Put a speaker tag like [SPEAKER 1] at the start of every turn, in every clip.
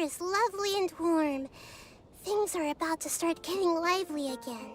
[SPEAKER 1] is lovely and warm. Things are about to start getting lively again.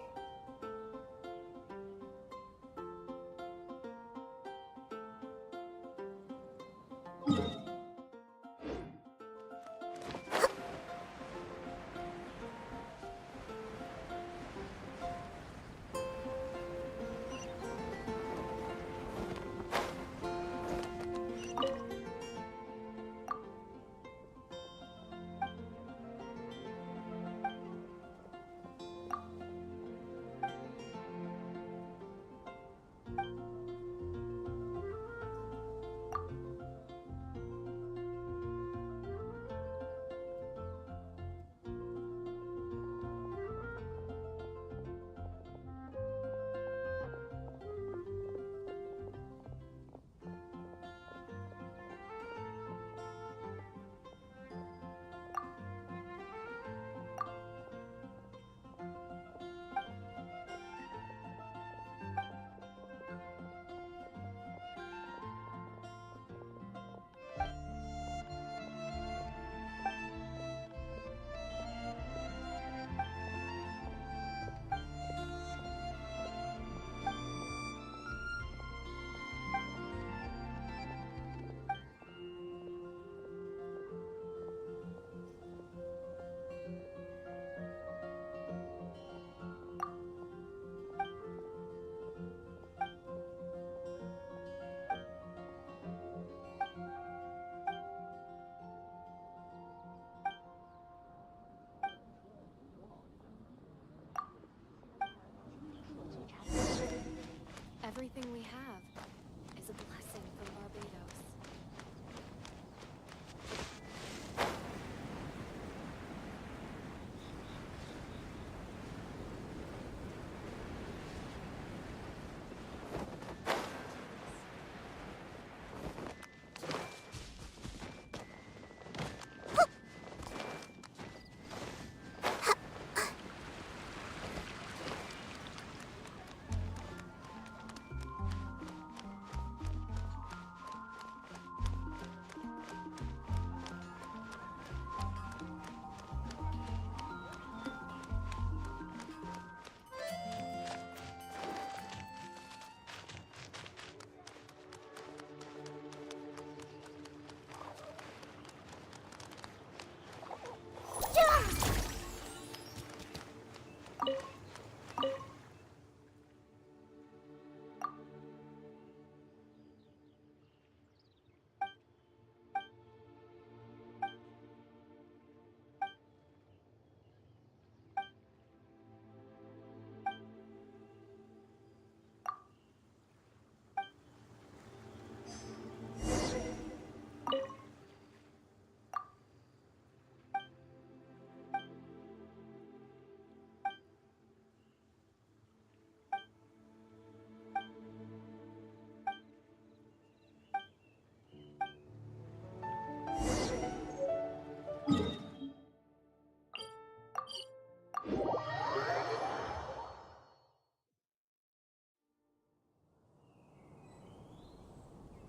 [SPEAKER 2] Everything we have is a blessing from Barbados.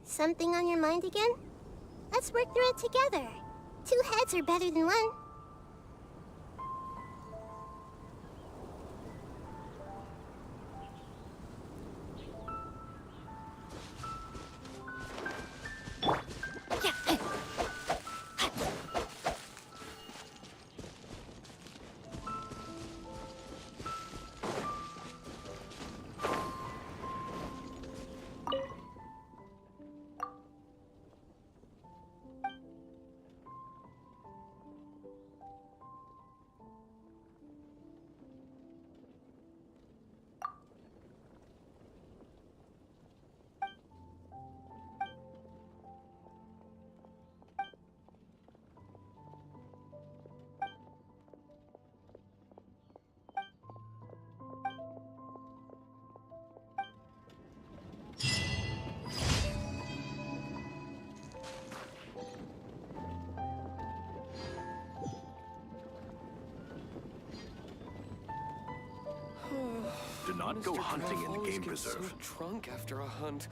[SPEAKER 1] Something on your mind again? Let's work through it together. 2 heads are better than 1.
[SPEAKER 3] Do not go
[SPEAKER 4] Mr.
[SPEAKER 3] hunting in the
[SPEAKER 4] always
[SPEAKER 3] game
[SPEAKER 4] gets
[SPEAKER 3] preserve.
[SPEAKER 4] so drunk after a hunt.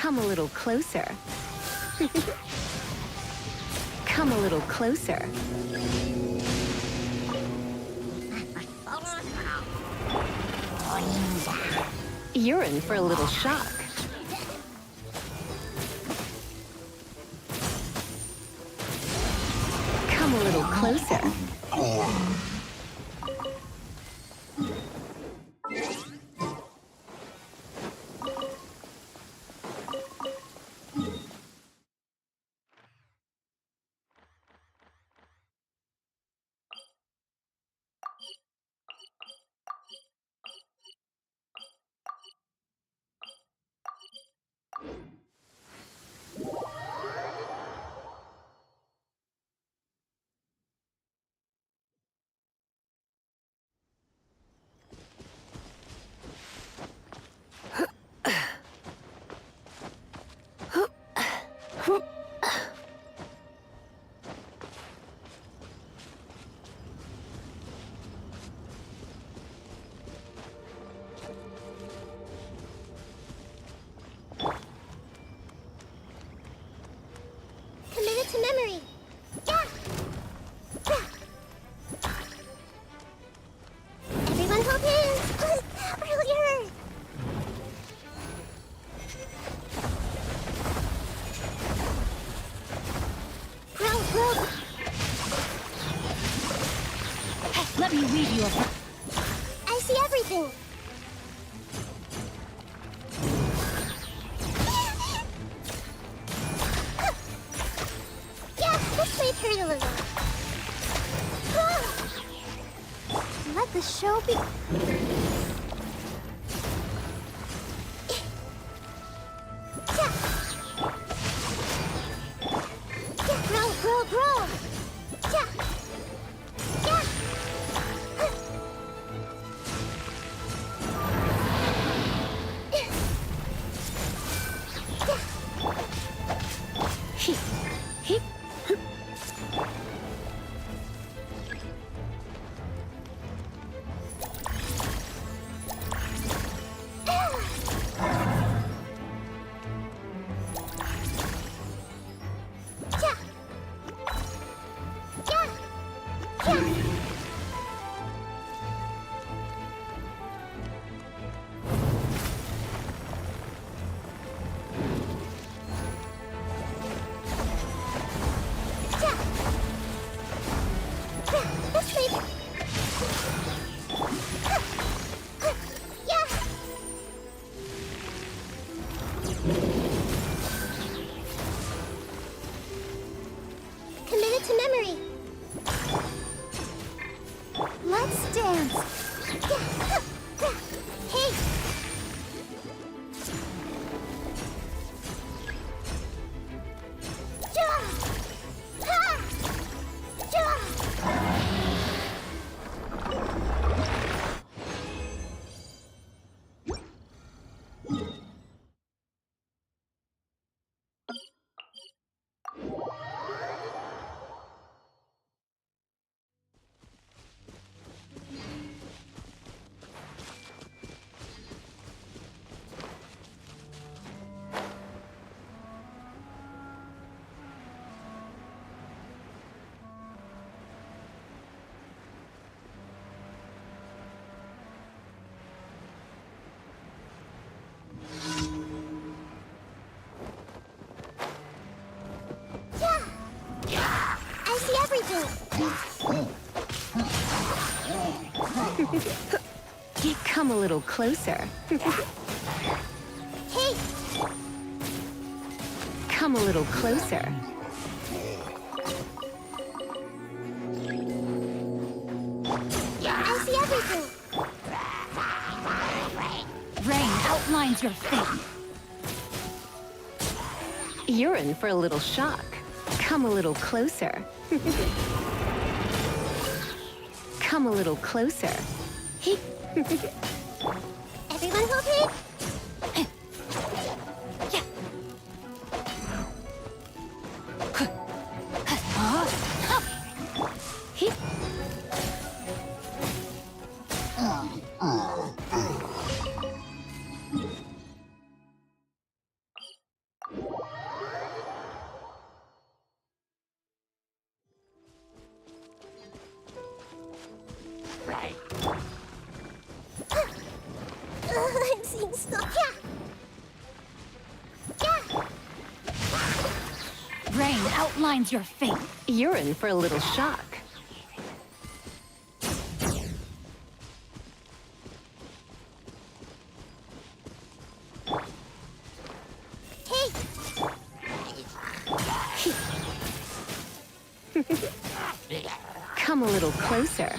[SPEAKER 4] Come a little closer. Come a little closer. You're in for a little shock. Come a little closer.
[SPEAKER 1] Committed to memory. Yeah. Yeah. Everyone hold hands. Earlier. Bro.
[SPEAKER 4] Hey, let me read you a...
[SPEAKER 1] I see everything. Yeah, this might hurt a little. Let the show be. Yeah. Yeah, bro. Yeah. Yeah. Committed to memory. Let's dance. Hey. I see everything.
[SPEAKER 4] Come a little closer.
[SPEAKER 1] Hey.
[SPEAKER 4] Come a little closer.
[SPEAKER 1] I see everything.
[SPEAKER 4] Rain outlines your fate. You're in for a little shock. Come a little closer. Come a little closer.
[SPEAKER 1] Everyone hold hands.
[SPEAKER 2] Rain outlines your fate.
[SPEAKER 4] You're in for a little shock. Come a little closer.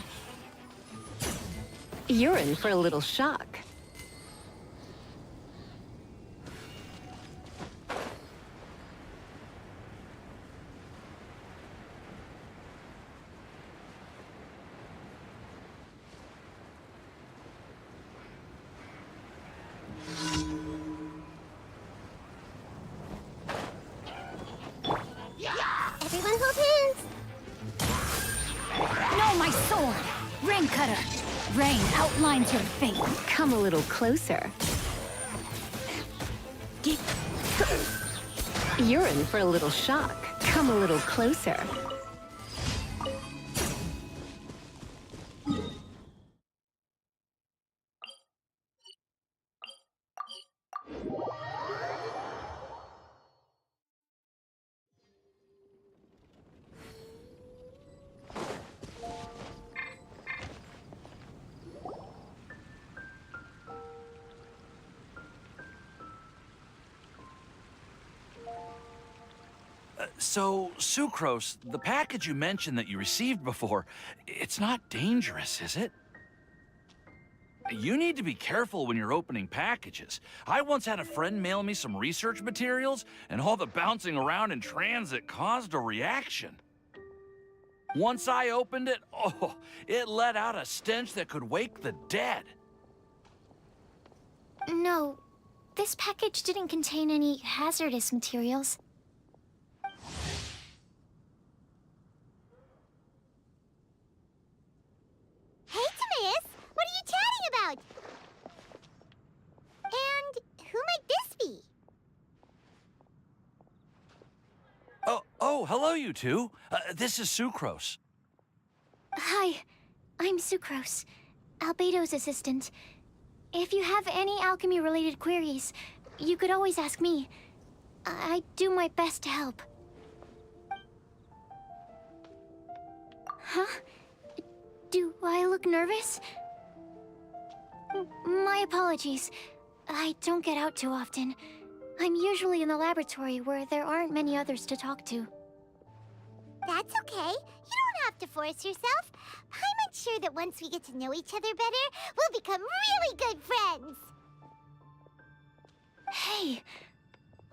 [SPEAKER 4] You're in for a little shock.
[SPEAKER 1] Everyone hold hands.
[SPEAKER 2] No, my sword! Rain cutter! Rain outlines your fate.
[SPEAKER 4] Come a little closer. You're in for a little shock. Come a little closer.
[SPEAKER 3] So, Sucrose, the package you mentioned that you received before, it's not dangerous, is it? You need to be careful when you're opening packages. I once had a friend mail me some research materials, and all the bouncing around in transit caused a reaction. Once I opened it, oh, it let out a stench that could wake the dead.
[SPEAKER 1] No, this package didn't contain any hazardous materials. Hey, Timaeus! What are you chatting about? And who might this be?
[SPEAKER 3] Oh, hello, you two. This is Sucrose.
[SPEAKER 1] Hi, I'm Sucrose, Albedo's assistant. If you have any alchemy-related queries, you could always ask me. I do my best to help. Huh? Do I look nervous? My apologies. I don't get out too often. I'm usually in the laboratory where there aren't many others to talk to. That's okay. You don't have to force yourself. I'm sure that once we get to know each other better, we'll become really good friends. Hey,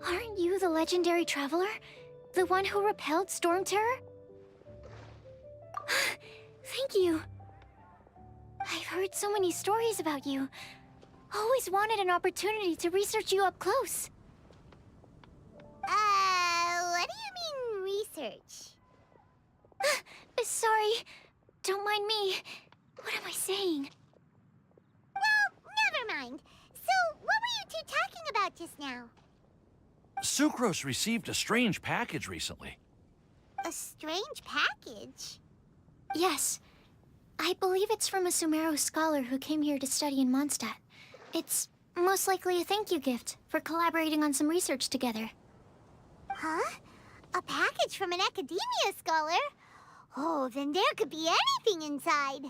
[SPEAKER 1] aren't you the legendary traveler? The one who repelled Storm Terror? Thank you. I've heard so many stories about you. Always wanted an opportunity to research you up close. What do you mean, research? Sorry. Don't mind me. What am I saying? Well, never mind. So, what were you two talking about just now?
[SPEAKER 3] Sucrose received a strange package recently.
[SPEAKER 1] A strange package? Yes. I believe it's from a Sumeru scholar who came here to study in Mondstadt. It's most likely a thank you gift for collaborating on some research together. Huh? A package from an academia scholar? Oh, then there could be anything inside.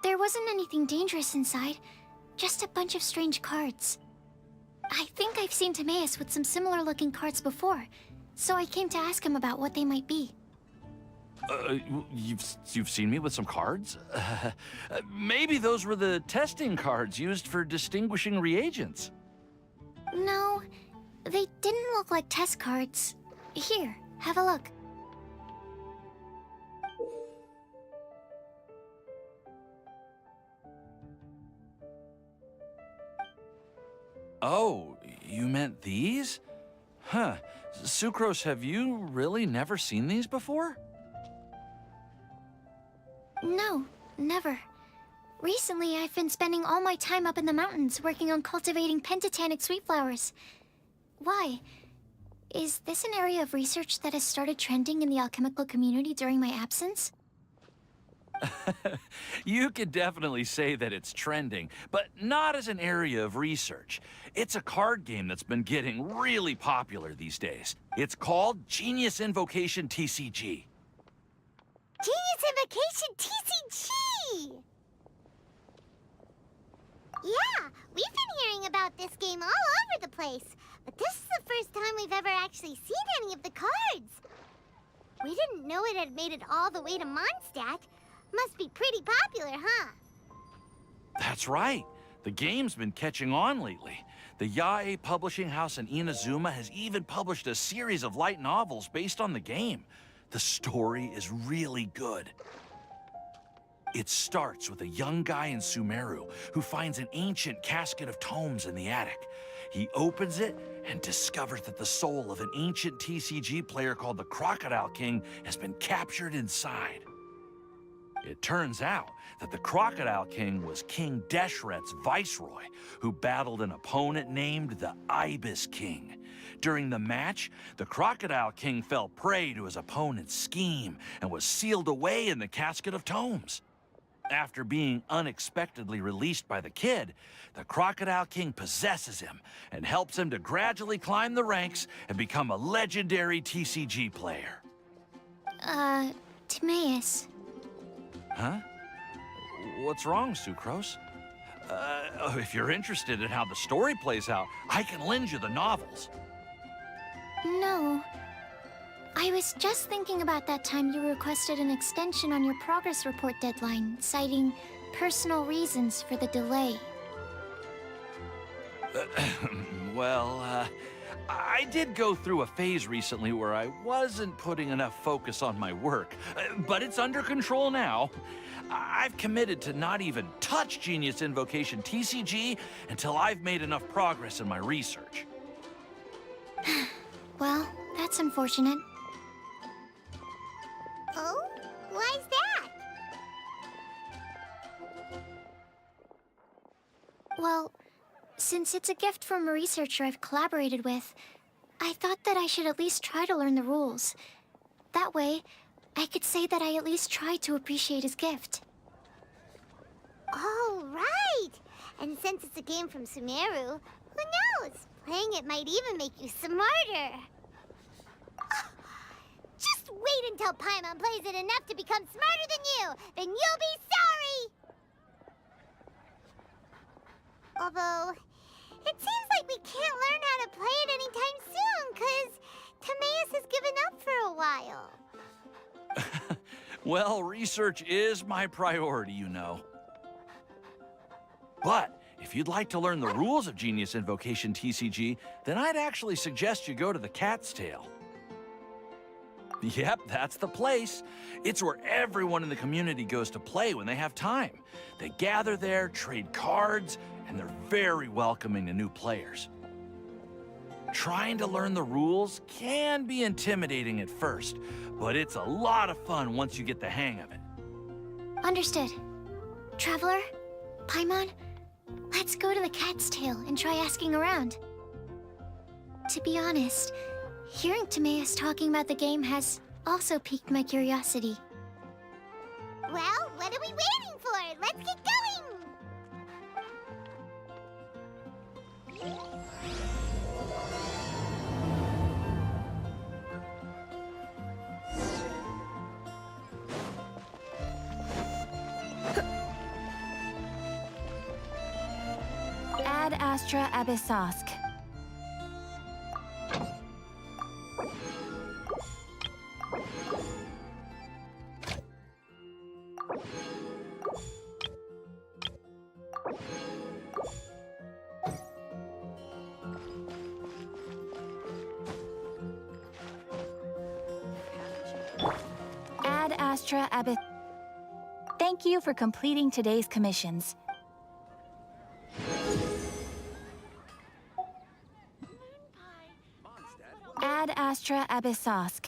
[SPEAKER 1] There wasn't anything dangerous inside. Just a bunch of strange cards. I think I've seen Timaeus with some similar-looking cards before, so I came to ask him about what they might be.
[SPEAKER 3] You've seen me with some cards? Maybe those were the testing cards used for distinguishing reagents.
[SPEAKER 1] No, they didn't look like test cards. Here, have a look.
[SPEAKER 3] Oh, you meant these? Huh. Sucrose, have you really never seen these before?
[SPEAKER 1] No, never. Recently, I've been spending all my time up in the mountains working on cultivating pentatonic sweet flowers. Why? Is this an area of research that has started trending in the alchemical community during my absence?
[SPEAKER 3] You could definitely say that it's trending, but not as an area of research. It's a card game that's been getting really popular these days. It's called Genius Invocation TCG.
[SPEAKER 1] Genius Invocation TCG! Yeah, we've been hearing about this game all over the place, but this is the first time we've ever actually seen any of the cards. We didn't know it had made it all the way to Mondstadt. Must be pretty popular, huh?
[SPEAKER 3] That's right. The game's been catching on lately. The Yae publishing house in Inazuma has even published a series of light novels based on the game. The story is really good. It starts with a young guy in Sumeru who finds an ancient casket of tomes in the attic. He opens it and discovers that the soul of an ancient TCG player called the Crocodile King has been captured inside. It turns out that the Crocodile King was King Deshret's viceroy, who battled an opponent named the Ibis King. During the match, the Crocodile King fell prey to his opponent's scheme and was sealed away in the casket of tomes. After being unexpectedly released by the kid, the Crocodile King possesses him and helps him to gradually climb the ranks and become a legendary TCG player.
[SPEAKER 1] Timaeus.
[SPEAKER 3] Huh? What's wrong, Sucrose? If you're interested in how the story plays out, I can lend you the novels.
[SPEAKER 1] No. I was just thinking about that time you requested an extension on your progress report deadline, citing personal reasons for the delay.
[SPEAKER 3] Well, I did go through a phase recently where I wasn't putting enough focus on my work, but it's under control now. I've committed to not even touch Genius Invocation TCG until I've made enough progress in my research.
[SPEAKER 1] Well, that's unfortunate. Oh? Why's that? Well, since it's a gift from a researcher I've collaborated with, I thought that I should at least try to learn the rules. That way, I could say that I at least tried to appreciate his gift. Oh, right! And since it's a game from Sumeru, who knows? Playing it might even make you smarter. Just wait until Paimon plays it enough to become smarter than you! Then you'll be sorry! Although, it seems like we can't learn how to play it anytime soon, 'cause Timaeus has given up for a while.
[SPEAKER 3] Well, research is my priority, you know. But if you'd like to learn the rules of Genius Invocation TCG, then I'd actually suggest you go to the Cat's Tail. Yep, that's the place. It's where everyone in the community goes to play when they have time. They gather there, trade cards, and they're very welcoming to new players. Trying to learn the rules can be intimidating at first, but it's a lot of fun once you get the hang of it.
[SPEAKER 1] Understood. Traveler, Paimon, let's go to the Cat's Tail and try asking around. To be honest, hearing Timaeus talking about the game has also piqued my curiosity. Well, what are we waiting for? Let's get going!
[SPEAKER 2] Ad Astra Abyssosk. Ad Astra Abyss. Thank you for completing today's commissions. Ad Astra Abyssosk.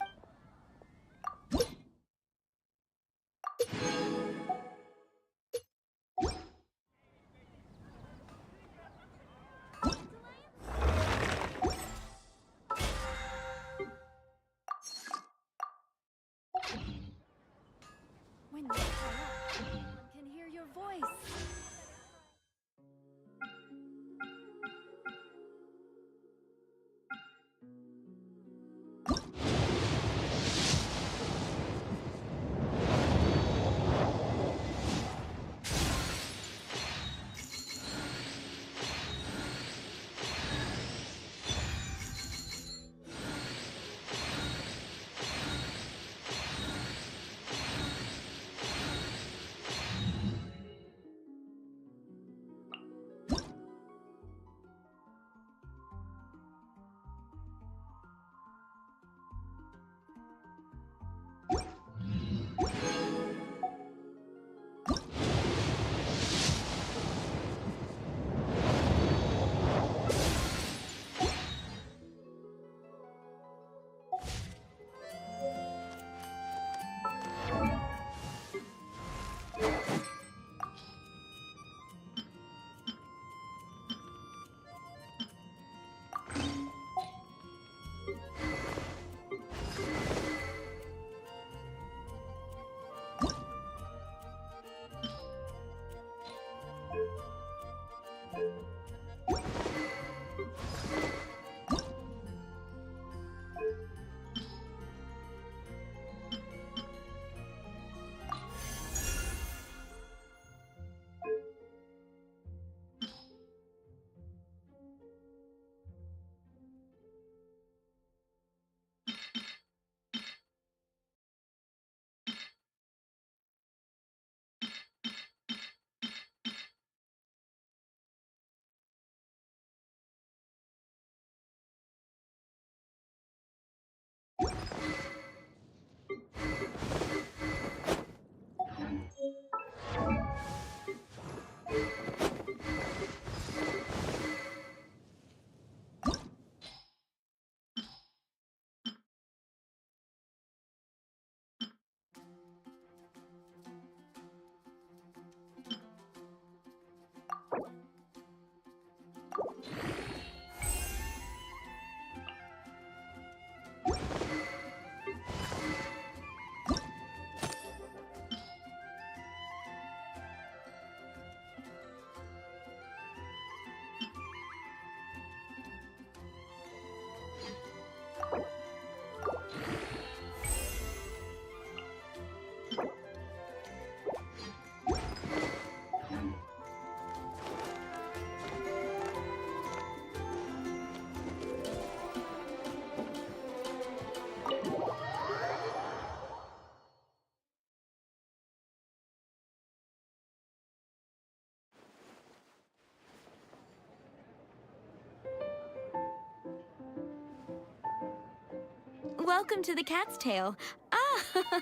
[SPEAKER 2] Welcome to the Cat's Tail. Ah,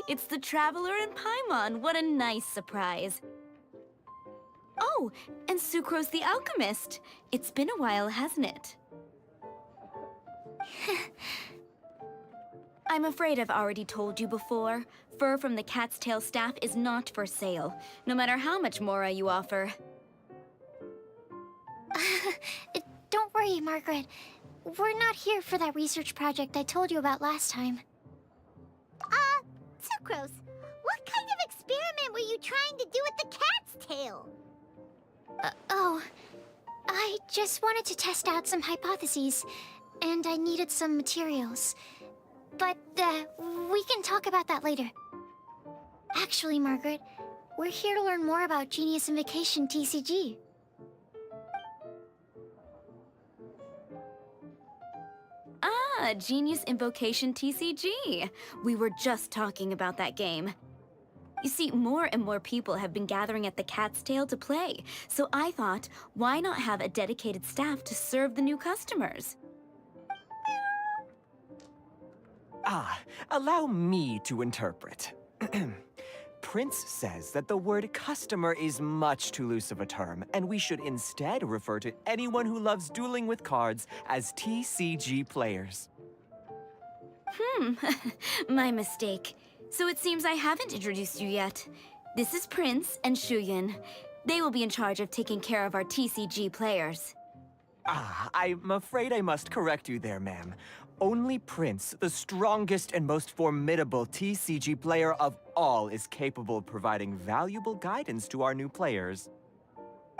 [SPEAKER 2] it's the Traveler and Paimon. What a nice surprise. Oh, and Sucrose the Alchemist. It's been a while, hasn't it? I'm afraid I've already told you before. Fur from the Cat's Tail staff is not for sale, no matter how much Mora you offer.
[SPEAKER 1] Don't worry, Margaret. We're not here for that research project I told you about last time.
[SPEAKER 5] Sucrose, what kind of experiment were you trying to do with the cat's tail?
[SPEAKER 1] I just wanted to test out some hypotheses, and I needed some materials. But, we can talk about that later. Actually, Margaret, we're here to learn more about Genius Invocation TCG.
[SPEAKER 2] Ah, Genius Invocation TCG. We were just talking about that game. You see, more and more people have been gathering at the Cat's Tail to play, so I thought, why not have a dedicated staff to serve the new customers?
[SPEAKER 6] Allow me to interpret. Prince says that the word customer is much too loose of a term, and we should instead refer to anyone who loves dueling with cards as TCG players.
[SPEAKER 2] My mistake. So it seems I haven't introduced you yet. This is Prince and Shuyan. They will be in charge of taking care of our TCG players.
[SPEAKER 6] I'm afraid I must correct you there, ma'am. Only Prince, the strongest and most formidable TCG player of all, is capable of providing valuable guidance to our new players.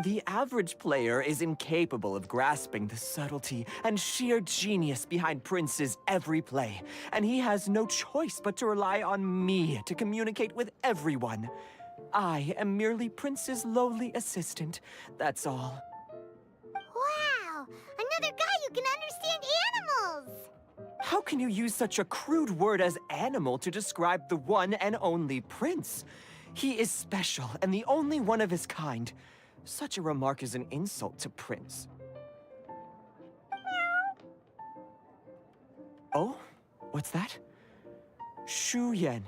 [SPEAKER 6] The average player is incapable of grasping the subtlety and sheer genius behind Prince's every play, and he has no choice but to rely on me to communicate with everyone. I am merely Prince's lowly assistant, that's all.
[SPEAKER 5] Wow, another guy who can understand animals!
[SPEAKER 6] How can you use such a crude word as animal to describe the one and only Prince? He is special and the only one of his kind. Such a remark is an insult to Prince. Oh? What's that? Shuyan.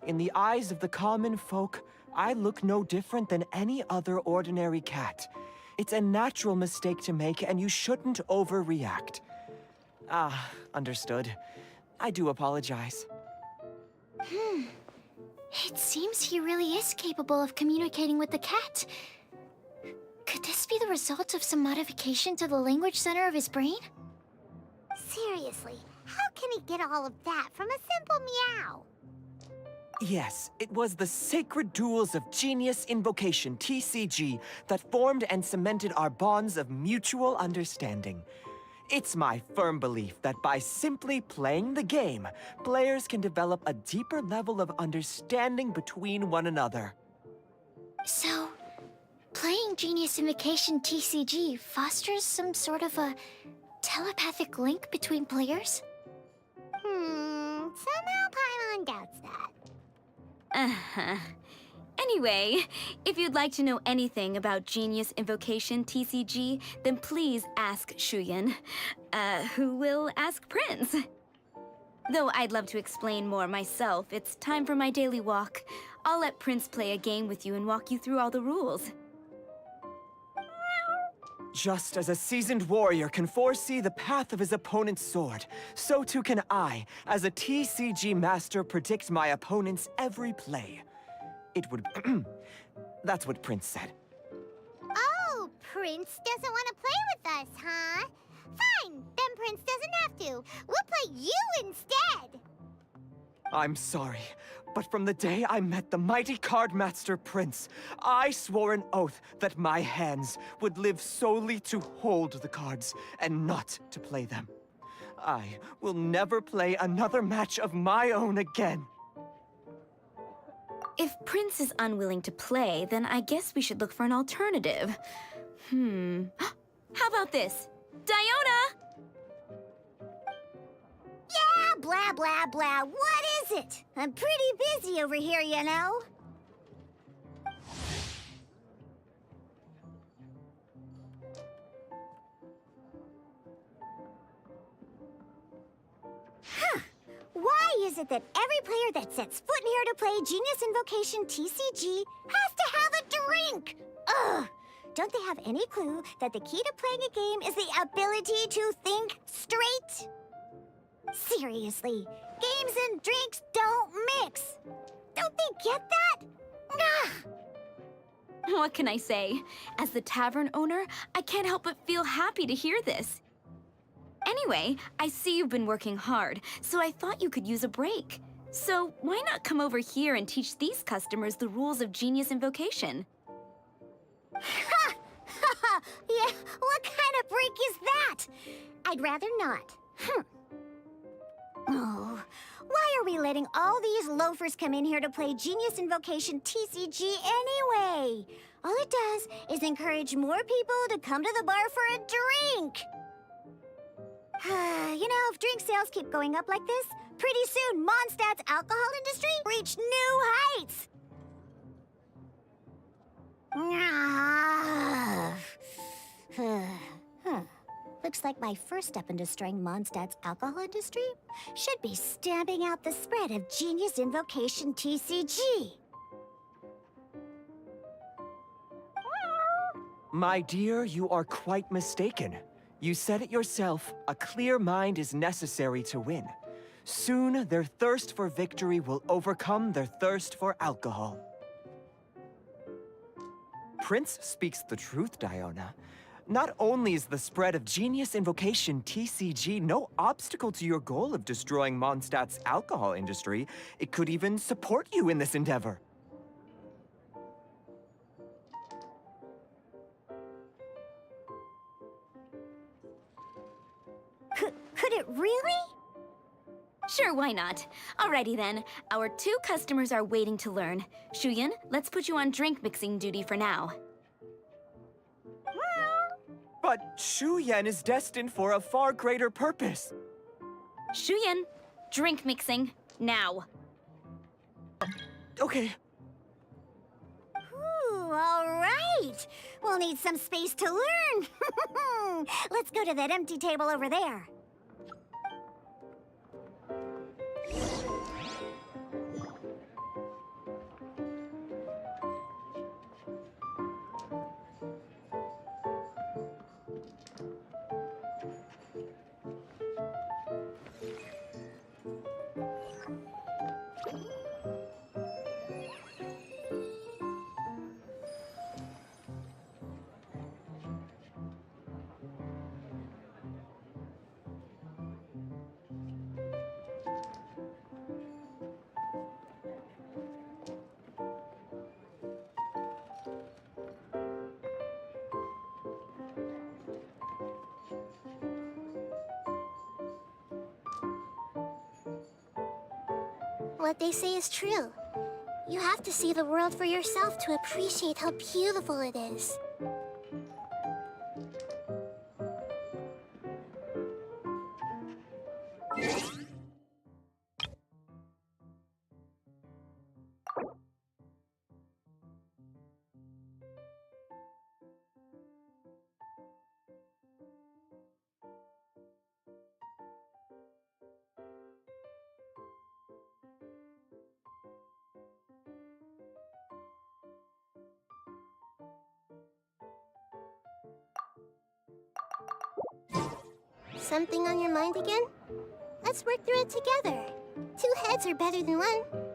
[SPEAKER 6] In the eyes of the common folk, I look no different than any other ordinary cat. It's a natural mistake to make, and you shouldn't overreact. Understood. I do apologize.
[SPEAKER 1] It seems he really is capable of communicating with the cat. Could this be the result of some modification to the language center of his brain?
[SPEAKER 5] Seriously, how can he get all of that from a simple meow?
[SPEAKER 6] Yes, it was the sacred duels of Genius Invocation, TCG, that formed and cemented our bonds of mutual understanding. It's my firm belief that by simply playing the game, players can develop a deeper level of understanding between one another.
[SPEAKER 1] So, playing Genius Invocation TCG fosters some sort of a telepathic link between players?
[SPEAKER 5] Somehow Paimon doubts that.
[SPEAKER 2] Uh-huh. Anyway, if you'd like to know anything about Genius Invocation TCG, then please ask Shuyan, who will ask Prince. Though I'd love to explain more myself, it's time for my daily walk. I'll let Prince play a game with you and walk you through all the rules.
[SPEAKER 6] Just as a seasoned warrior can foresee the path of his opponent's sword, so too can I, as a TCG master, predict my opponent's every play. It would... That's what Prince said.
[SPEAKER 5] Oh, Prince doesn't want to play with us, huh? Fine, then Prince doesn't have to. We'll play you instead.
[SPEAKER 6] I'm sorry, but from the day I met the mighty cardmaster Prince, I swore an oath that my hands would live solely to hold the cards and not to play them. I will never play another match of my own again.
[SPEAKER 2] If Prince is unwilling to play, then I guess we should look for an alternative. How about this? Diona!
[SPEAKER 5] Yeah, blah, blah, blah. What is it? I'm pretty busy over here, you know. Why is it that every player that sets foot in here to play Genius Invocation TCG has to have a drink? Ugh! Don't they have any clue that the key to playing a game is the ability to think straight? Seriously, games and drinks don't mix. Don't they get that? Ugh!
[SPEAKER 2] What can I say? As the tavern owner, I can't help but feel happy to hear this. Anyway, I see you've been working hard, so I thought you could use a break. So why not come over here and teach these customers the rules of Genius Invocation?
[SPEAKER 5] Ha! Ha ha! Yeah, what kind of break is that? I'd rather not. Oh, why are we letting all these loafers come in here to play Genius Invocation TCG anyway? All it does is encourage more people to come to the bar for a drink. You know, if drink sales keep going up like this, pretty soon Mondstadt's alcohol industry reach new heights. Looks like my first step in destroying Mondstadt's alcohol industry should be stamping out the spread of Genius Invocation TCG.
[SPEAKER 6] My dear, you are quite mistaken. You said it yourself, a clear mind is necessary to win. Soon, their thirst for victory will overcome their thirst for alcohol. Prince speaks the truth, Diona. Not only is the spread of Genius Invocation TCG no obstacle to your goal of destroying Mondstadt's alcohol industry, it could even support you in this endeavor.
[SPEAKER 5] Could it really?
[SPEAKER 2] Sure, why not? Alrighty then, our 2 customers are waiting to learn. Shuyan, let's put you on drink mixing duty for now.
[SPEAKER 6] But Shuyan is destined for a far greater purpose.
[SPEAKER 2] Shuyan, drink mixing, now.
[SPEAKER 6] Okay.
[SPEAKER 5] Ooh, all right. We'll need some space to learn. Let's go to that empty table over there. What they say is true. You have to see the world for yourself to appreciate how beautiful it is. Something on your mind again? Let's work through it together. 2 heads are better than 1.